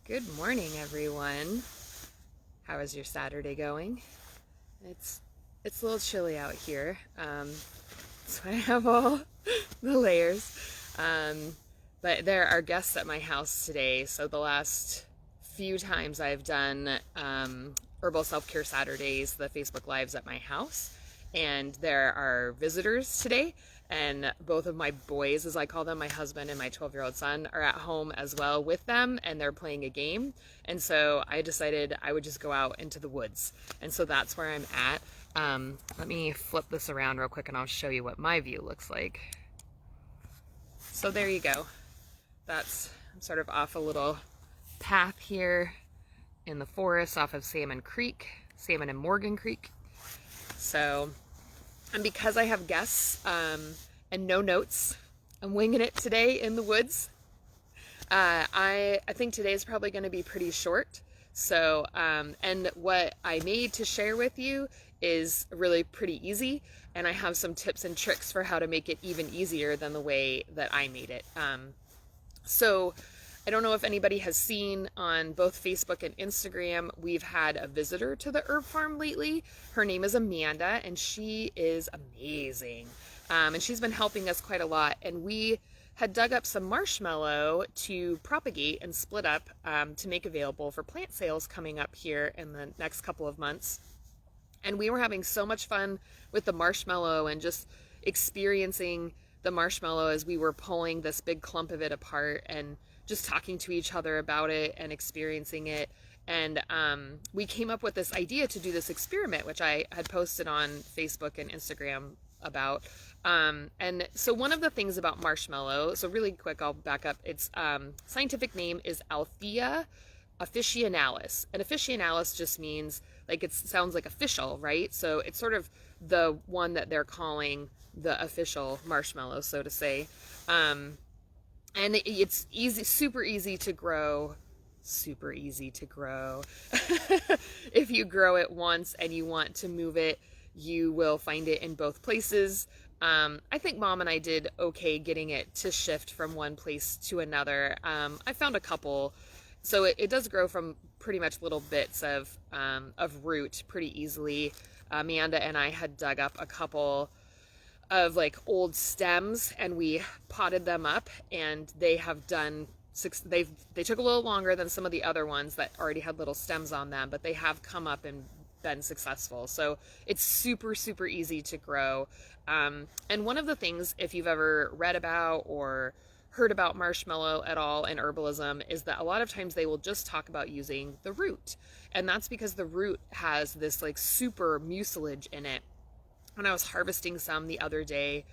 Good morning, everyone. How is your Saturday going? It's a little chilly out here, so I have all the layers. But there are guests at my house today, so the last few times I've done Herbal Self Care Saturdays, the Facebook Lives at my house, and there are visitors today. And both of my boys, as I call them, my husband and my 12-year-old son, are at home as well with them, and they're playing a game. And so I decided I would just go out into the woods. And so that's where I'm at. Let me flip this around real quick and I'll show you what my view looks like. So there you go. I'm sort of off a little path here in the forest off of Salmon and Morgan Creek. So, and because I have guests and no notes, I'm winging it today in the woods. I think today is probably going to be pretty short. So, and what I made to share with you is really pretty easy. And I have some tips and tricks for how to make it even easier than the way that I made it. So I don't know if anybody has seen on both Facebook and Instagram, we've had a visitor to the herb farm lately. Her name is Amanda, and she is amazing. And she's been helping us quite a lot. And we had dug up some marshmallow to propagate and split up to make available for plant sales coming up here in the next couple of months. And we were having so much fun with the marshmallow and just experiencing the marshmallow as we were pulling this big clump of it apart and just talking to each other about it and experiencing it. And we came up with this idea to do this experiment, which I had posted on Facebook and Instagram about. And so one of the things about marshmallow, so really quick, I'll back up. Its scientific name is Althea officinalis. And officinalis just means, like, it sounds like official, right? So it's sort of the one that they're calling the official marshmallow, so to say. And it's easy, super easy to grow. If you grow it once and you want to move it, you will find it in both places. I think Mom and I did okay getting it to shift from one place to another. I found a couple, so it does grow from pretty much little bits of root pretty easily. Amanda and I had dug up a couple of like old stems and we potted them up, and they have done they took a little longer than some of the other ones that already had little stems on them, but they have come up and been successful. So it's super easy to grow. And one of the things, if you've ever read about or heard about marshmallow at all in herbalism, is that a lot of times they will just talk about using the root, and that's because the root has this like super mucilage in it. When I was harvesting some the other day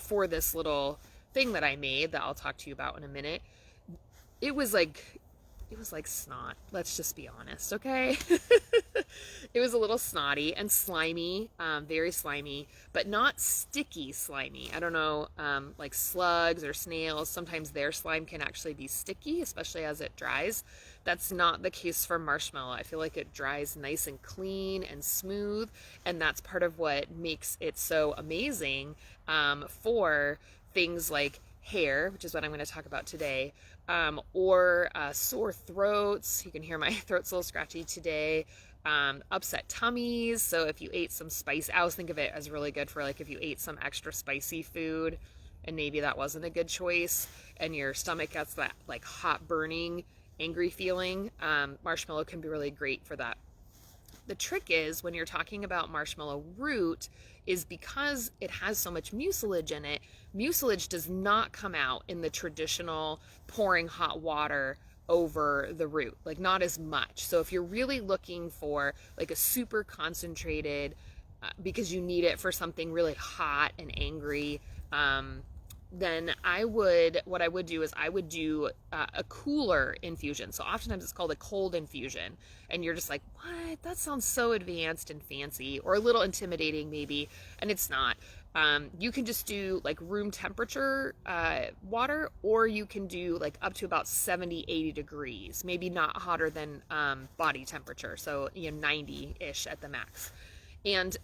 for this little thing that I made that I'll talk to you about in a minute, it was like snot. Let's just be honest, okay? It was a little snotty and slimy, very slimy, but not sticky slimy. I don't know, like slugs or snails, sometimes their slime can actually be sticky, especially as it dries. That's not the case for marshmallow. I feel like it dries nice and clean and smooth, and that's part of what makes it so amazing for things like hair, which is what I'm going to talk about today, or sore throats. You can hear my throat's a little scratchy today. Upset tummies. So if you ate some spice, I always think of it as really good for like if you ate some extra spicy food and maybe that wasn't a good choice and your stomach gets that like hot burning angry feeling, marshmallow can be really great for that. The trick is when you're talking about marshmallow root is because it has so much mucilage in it, mucilage does not come out in the traditional pouring hot water over the root, like not as much. So if you're really looking for like a super concentrated, because you need it for something really hot and angry, then what I would do is I would do a cooler infusion. So oftentimes it's called a cold infusion, and you're just like, what? That sounds so advanced and fancy, or a little intimidating maybe, and it's not. You can just do like room temperature water, or you can do like up to about 70-80 degrees, maybe not hotter than body temperature, so 90-ish at the max. And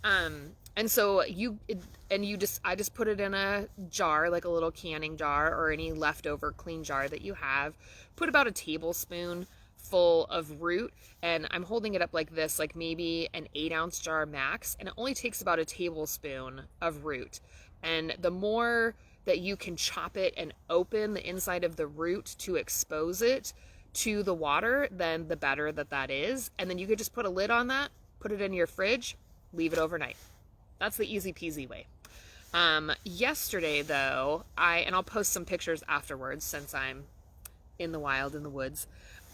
so I just put it in a jar, like a little canning jar or any leftover clean jar that you have. Put about a tablespoon full of root, and I'm holding it up like this, like maybe an 8-ounce jar max, and it only takes about a tablespoon of root. And the more that you can chop it and open the inside of the root to expose it to the water, then the better that is. And then you could just put a lid on that, put it in your fridge, leave it overnight. That's the easy peasy way. Yesterday though, and I'll post some pictures afterwards since I'm in the wild in the woods,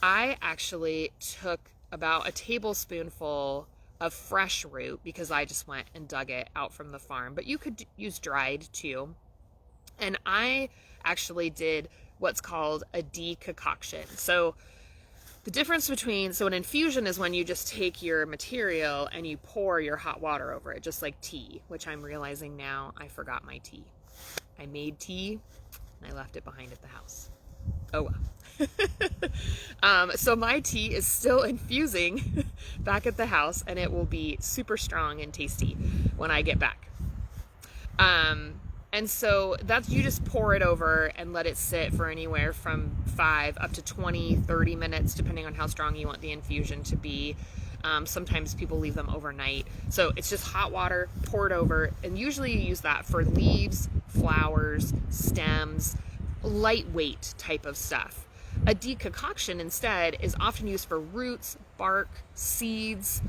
I actually took about a tablespoonful of fresh root because I just went and dug it out from the farm, but you could use dried too. And I actually did what's called a deconcoction. So the difference between, so an infusion is when you just take your material and you pour your hot water over it, just like tea, which I'm realizing now I forgot my tea. I made tea and I left it behind at the house. Oh well. So my tea is still infusing back at the house, and it will be super strong and tasty when I get back. And so that's, you just pour it over and let it sit for anywhere from 5 up to 20, 30 minutes, depending on how strong you want the infusion to be. Sometimes people leave them overnight. So it's just hot water poured over, and usually you use that for leaves, flowers, stems, lightweight type of stuff. A deconcoction instead is often used for roots, bark, seeds,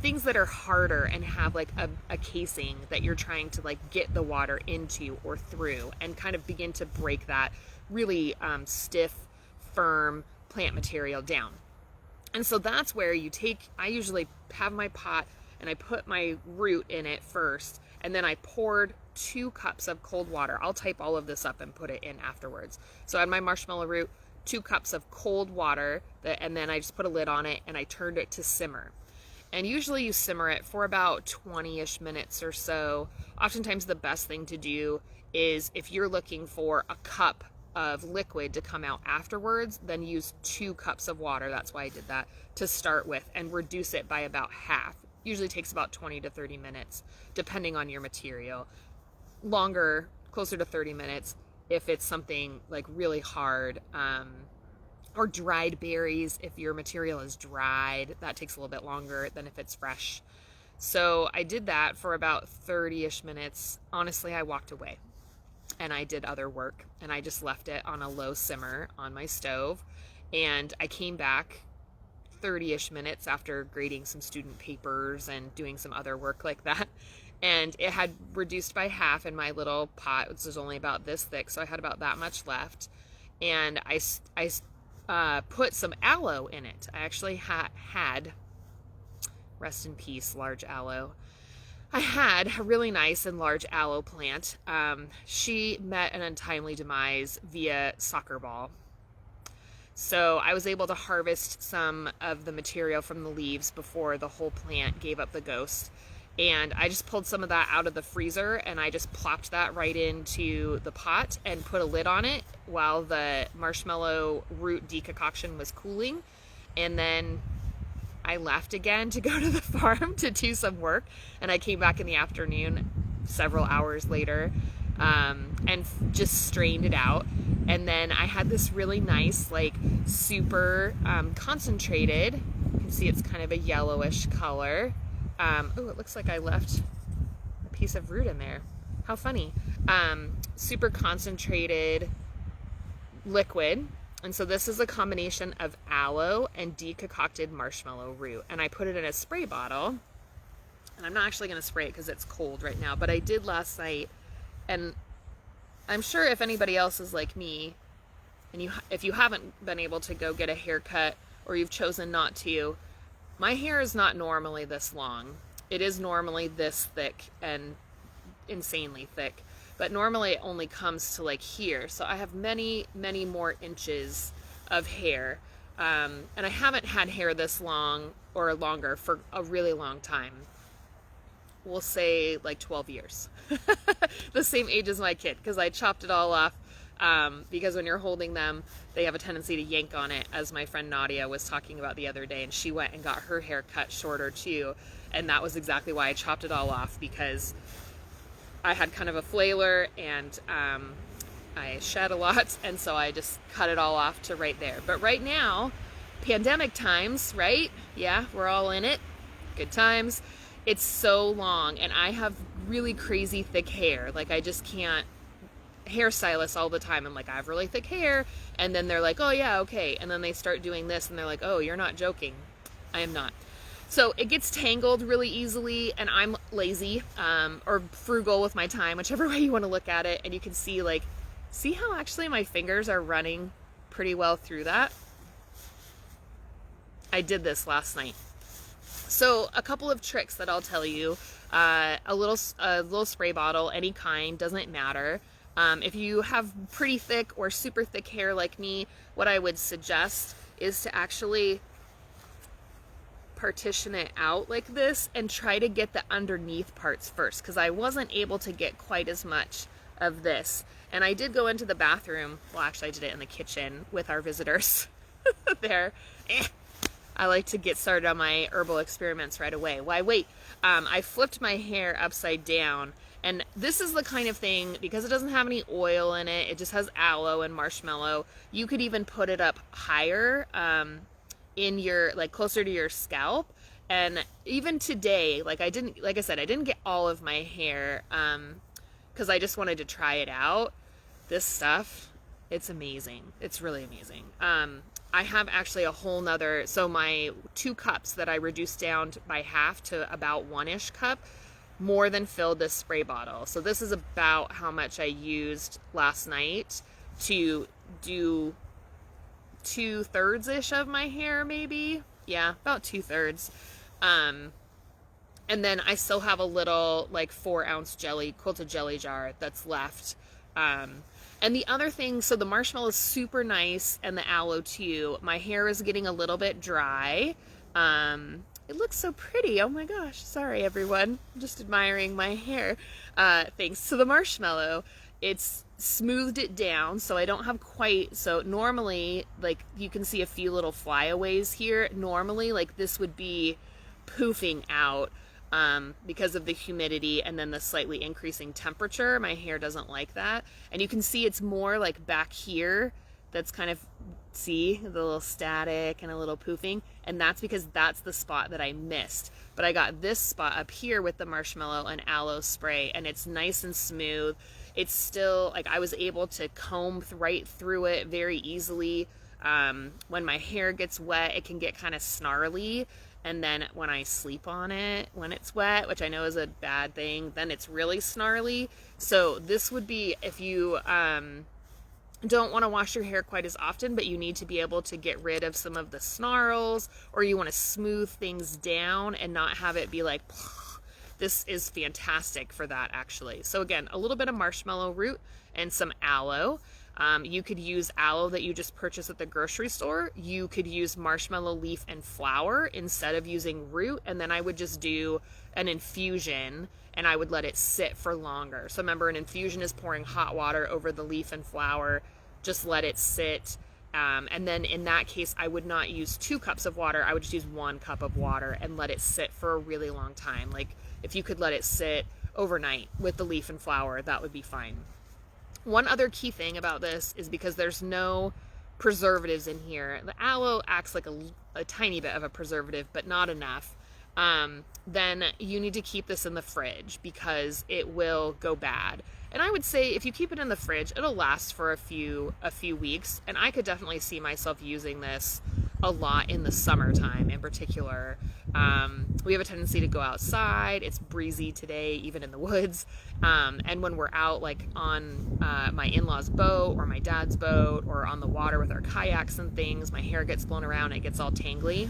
things that are harder and have like a casing that you're trying to like get the water into or through, and kind of begin to break that really stiff, firm plant material down. And so that's where I usually have my pot and I put my root in it first, and then I poured 2 cups of cold water. I'll type all of this up and put it in afterwards. So I had my marshmallow root, 2 cups of cold water, and then I just put a lid on it and I turned it to simmer. And usually you simmer it for about 20-ish minutes or so. Oftentimes the best thing to do is, if you're looking for a cup of liquid to come out afterwards, then use 2 cups of water. That's why I did that to start with, and reduce it by about half. Usually takes about 20 to 30 minutes, depending on your material. Longer, closer to 30 minutes if it's something like really hard, or dried berries. If your material is dried, that takes a little bit longer than if it's fresh. So I did that for about 30-ish minutes. Honestly, I walked away and I did other work, and I just left it on a low simmer on my stove. And I came back 30-ish minutes after grading some student papers and doing some other work like that, and it had reduced by half in my little pot, which was only about this thick, so I had about that much left. And I put some aloe in it. I actually had, rest in peace, large aloe. I had a really nice and large aloe plant. She met an untimely demise via soccer ball. So I was able to harvest some of the material from the leaves before the whole plant gave up the ghost. And I just pulled some of that out of the freezer, and I just plopped that right into the pot and put a lid on it while the marshmallow root deconcoction was cooling. And then I left again to go to the farm to do some work, and I came back in the afternoon several hours later, and just strained it out. And then I had this really nice, like super concentrated, you can see it's kind of a yellowish color. Oh, it looks like I left a piece of root in there. How funny. Super concentrated liquid. And so this is a combination of aloe and deconcocted marshmallow root. And I put it in a spray bottle. And I'm not actually going to spray it because it's cold right now, but I did last night. And I'm sure if anybody else is like me, and if you haven't been able to go get a haircut, or you've chosen not to, my hair is not normally this long. It is normally this thick and insanely thick, but normally it only comes to like here. So I have many, many more inches of hair. And I haven't had hair this long or longer for a really long time. We'll say like 12 years. The same age as my kid, because I chopped it all off. Because when you're holding them, they have a tendency to yank on it, as my friend Nadia was talking about the other day, and she went and got her hair cut shorter too, and that was exactly why I chopped it all off, because I had kind of a flailer, and I shed a lot, and so I just cut it all off to right there. But right now, pandemic times, right? Yeah, we're all in it. Good times. It's so long, and I have really crazy thick hair. Like, I just can't hairstylist all the time. I'm like, I have really thick hair, and then they're like, oh yeah, okay, and then they start doing this and they're like, oh, you're not joking. I am not. So it gets tangled really easily, and I'm lazy, or frugal with my time, whichever way you want to look at it. And you can see, like, see how actually my fingers are running pretty well through that. I did this last night. So a couple of tricks that I'll tell you. A little spray bottle, any kind, doesn't matter. If you have pretty thick or super thick hair like me, what I would suggest is to actually partition it out like this and try to get the underneath parts first, because I wasn't able to get quite as much of this. And I did go into the bathroom. Well, actually I did it in the kitchen with our visitors there. I like to get started on my herbal experiments right away. Why wait? I flipped my hair upside down, and this is the kind of thing, because it doesn't have any oil in it, it just has aloe and marshmallow. You could even put it up higher, in your, like, closer to your scalp. And even today, like I said, I didn't get all of my hair, because I just wanted to try it out. This stuff, it's amazing. It's really amazing. I have actually a whole nother, so my 2 cups that I reduced down by half to about 1-ish cup, more than filled this spray bottle. So this is about how much I used last night to do 2/3-ish of my hair, maybe. Yeah, about 2/3. And then I still have a little, like, 4-ounce quilted jelly jar that's left. And the other thing, so the marshmallow is super nice, and the aloe too. My hair is getting a little bit dry. It looks so pretty. Oh my gosh. Sorry, everyone. I'm just admiring my hair. Thanks to the marshmallow. It's smoothed it down, so I don't have quite, so normally, like, you can see a few little flyaways here. Normally, like, this would be poofing out. Because of the humidity and then the slightly increasing temperature. My hair doesn't like that. And you can see it's more like back here that's kind of, see the little static and a little poofing, and that's because that's the spot that I missed. But I got this spot up here with the marshmallow and aloe spray, and it's nice and smooth. It's still, like, I was able to comb right through it very easily. When my hair gets wet, it can get kind of snarly. And then when I sleep on it, when it's wet, which I know is a bad thing, then it's really snarly. So this would be, if you don't want to wash your hair quite as often, but you need to be able to get rid of some of the snarls, or you want to smooth things down and not have it be like, this is fantastic for that, actually. So again, a little bit of marshmallow root and some aloe. You could use aloe that you just purchase at the grocery store. You could use marshmallow leaf and flower instead of using root, and then I would just do an infusion, and I would let it sit for longer. So remember, an infusion is pouring hot water over the leaf and flower. Just let it sit. And then in that case, I would not use 2 cups of water. I would just use 1 cup of water and let it sit for a really long time. Like, if you could let it sit overnight with the leaf and flower, that would be fine. One other key thing about this is, because there's no preservatives in here, the aloe acts like a tiny bit of a preservative, but not enough. Then you need to keep this in the fridge, because it will go bad. And I would say if you keep it in the fridge, it'll last for a few weeks. And I could definitely see myself using this a lot in the summertime in particular. We have a tendency to go outside. It's breezy today, even in the woods. And when we're out, like on my in-laws' boat or my dad's boat or on the water with our kayaks and things, my hair gets blown around, it gets all tangly.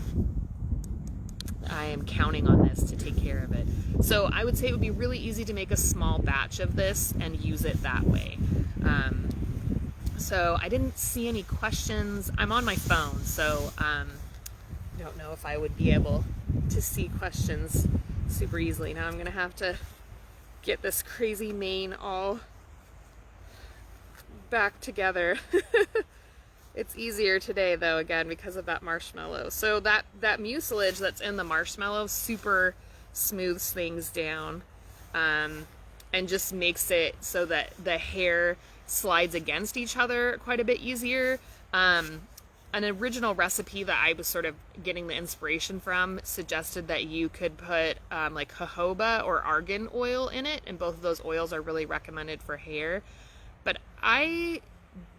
I am counting on this to take care of it. So I would say it would be really easy to make a small batch of this and use it that way. So I didn't see any questions. I'm on my phone, so I don't know if I would be able to see questions super easily. Now I'm going to have to get this crazy mane all back together. It's easier today, though, again, because of that marshmallow. So that mucilage that's in the marshmallow super smooths things down, and just makes it so that the hair slides against each other quite a bit easier. an original recipe that I was sort of getting the inspiration from suggested that you could put like jojoba or argan oil in it, and both of those oils are really recommended for hair. But I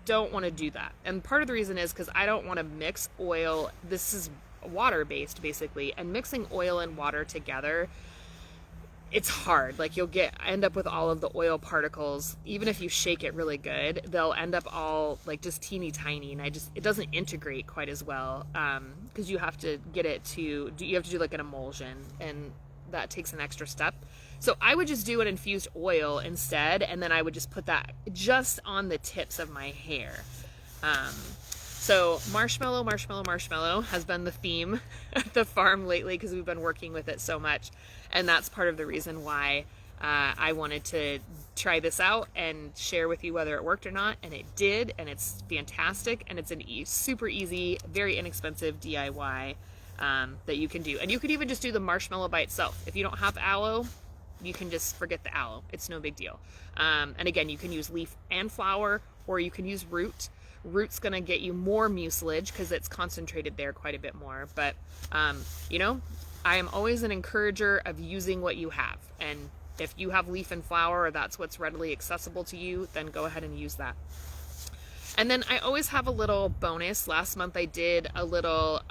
don't want to do that, and part of the reason is because I don't want to mix oil. This is water based basically, and mixing oil and water together, it's hard. Like you'll end up with all of the oil particles. Even if you shake it really good, they'll end up all like just teeny tiny, and it doesn't integrate quite as well, because you have to do like an emulsion, and that takes an extra step. So I would just do an infused oil instead, and then I would just put that just on the tips of my hair. So marshmallow has been the theme at the farm lately because we've been working with it so much. And that's part of the reason why I wanted to try this out and share with you whether it worked or not. And it did, and it's fantastic. And it's a super easy, very inexpensive DIY that you can do. And you could even just do the marshmallow by itself. If you don't have aloe, you can just forget the aloe. It's no big deal. And again, you can use leaf and flower, or you can use root. Root's going to get you more mucilage because it's concentrated there quite a bit more. But, you know, I am always an encourager of using what you have. And if you have leaf and flower, or that's what's readily accessible to you, then go ahead and use that. And then I always have a little bonus. Last month I did a little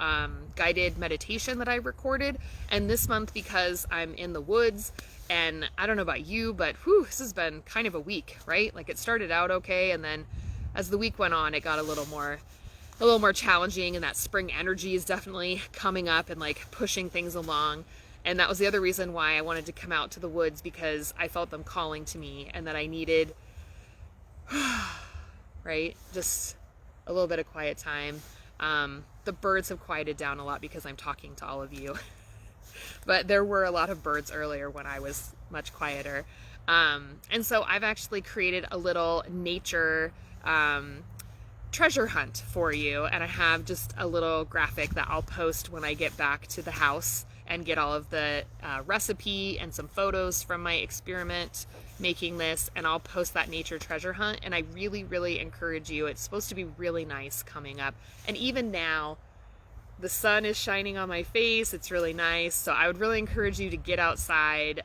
guided meditation that I recorded. And this month, because I'm in the woods, and I don't know about you, but this has been kind of a week, right? Like it started out okay, and then as the week went on, it got a little more challenging, and that spring energy is definitely coming up and like pushing things along. And that was the other reason why I wanted to come out to the woods, because I felt them calling to me, and that I needed, right, just a little bit of quiet time. The birds have quieted down a lot because I'm talking to all of you. But there were a lot of birds earlier when I was much quieter. And so I've actually created a little nature treasure hunt for you, and I have just a little graphic that I'll post when I get back to the house and get all of the recipe and some photos from my experiment making this, and I'll post that nature treasure hunt. And I really encourage you. It's supposed to be really nice coming up, and even now the sun is shining on my face. It's really nice. So I would really encourage you to get outside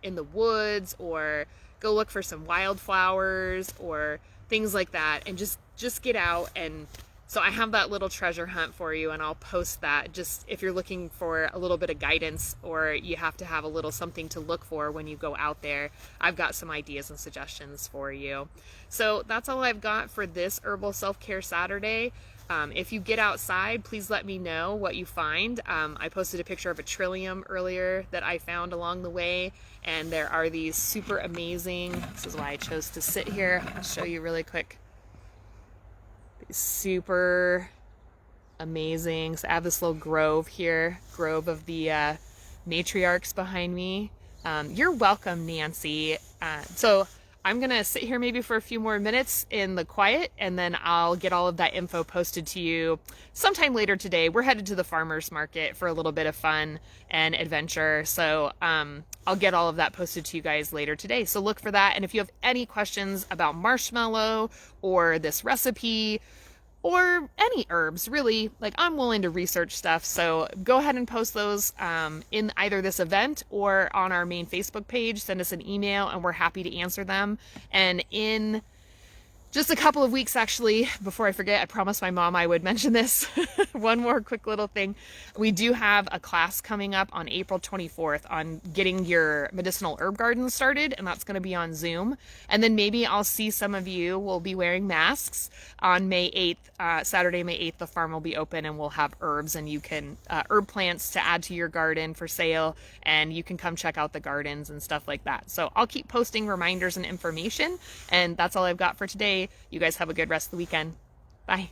in the woods, or go look for some wildflowers or things like that, and just get out. And so I have that little treasure hunt for you, and I'll post that, just if you're looking for a little bit of guidance, or you have to have a little something to look for when you go out there. I've got some ideas and suggestions for you. So that's all I've got for this Herbal Self Care Saturday. If you get outside, please let me know what you find. I posted a picture of a trillium earlier that I found along the way, and there are these super amazing, this is why I chose to sit here. I'll show you really quick. These super amazing, so I have this little grove here, grove of the matriarchs behind me. You're welcome, Nancy. So I'm going to sit here maybe for a few more minutes in the quiet, and then I'll get all of that info posted to you sometime later today. We're headed to the farmer's market for a little bit of fun and adventure. So I'll get all of that posted to you guys later today. So look for that. And if you have any questions about marshmallow or this recipe, or any herbs, really, like, I'm willing to research stuff. So go ahead and post those in either this event or on our main Facebook page. Send us an email, and we're happy to answer them. And in just a couple of weeks, actually, before I forget, I promised my mom I would mention this. One more quick little thing. We do have a class coming up on April 24th on getting your medicinal herb garden started, and that's going to be on Zoom. And then maybe I'll see some of you will be wearing masks on May 8th. Saturday, May 8th, the farm will be open, and we'll have herbs, and you can herb plants to add to your garden for sale, and you can come check out the gardens and stuff like that. So I'll keep posting reminders and information, and that's all I've got for today. You guys have a good rest of the weekend. Bye.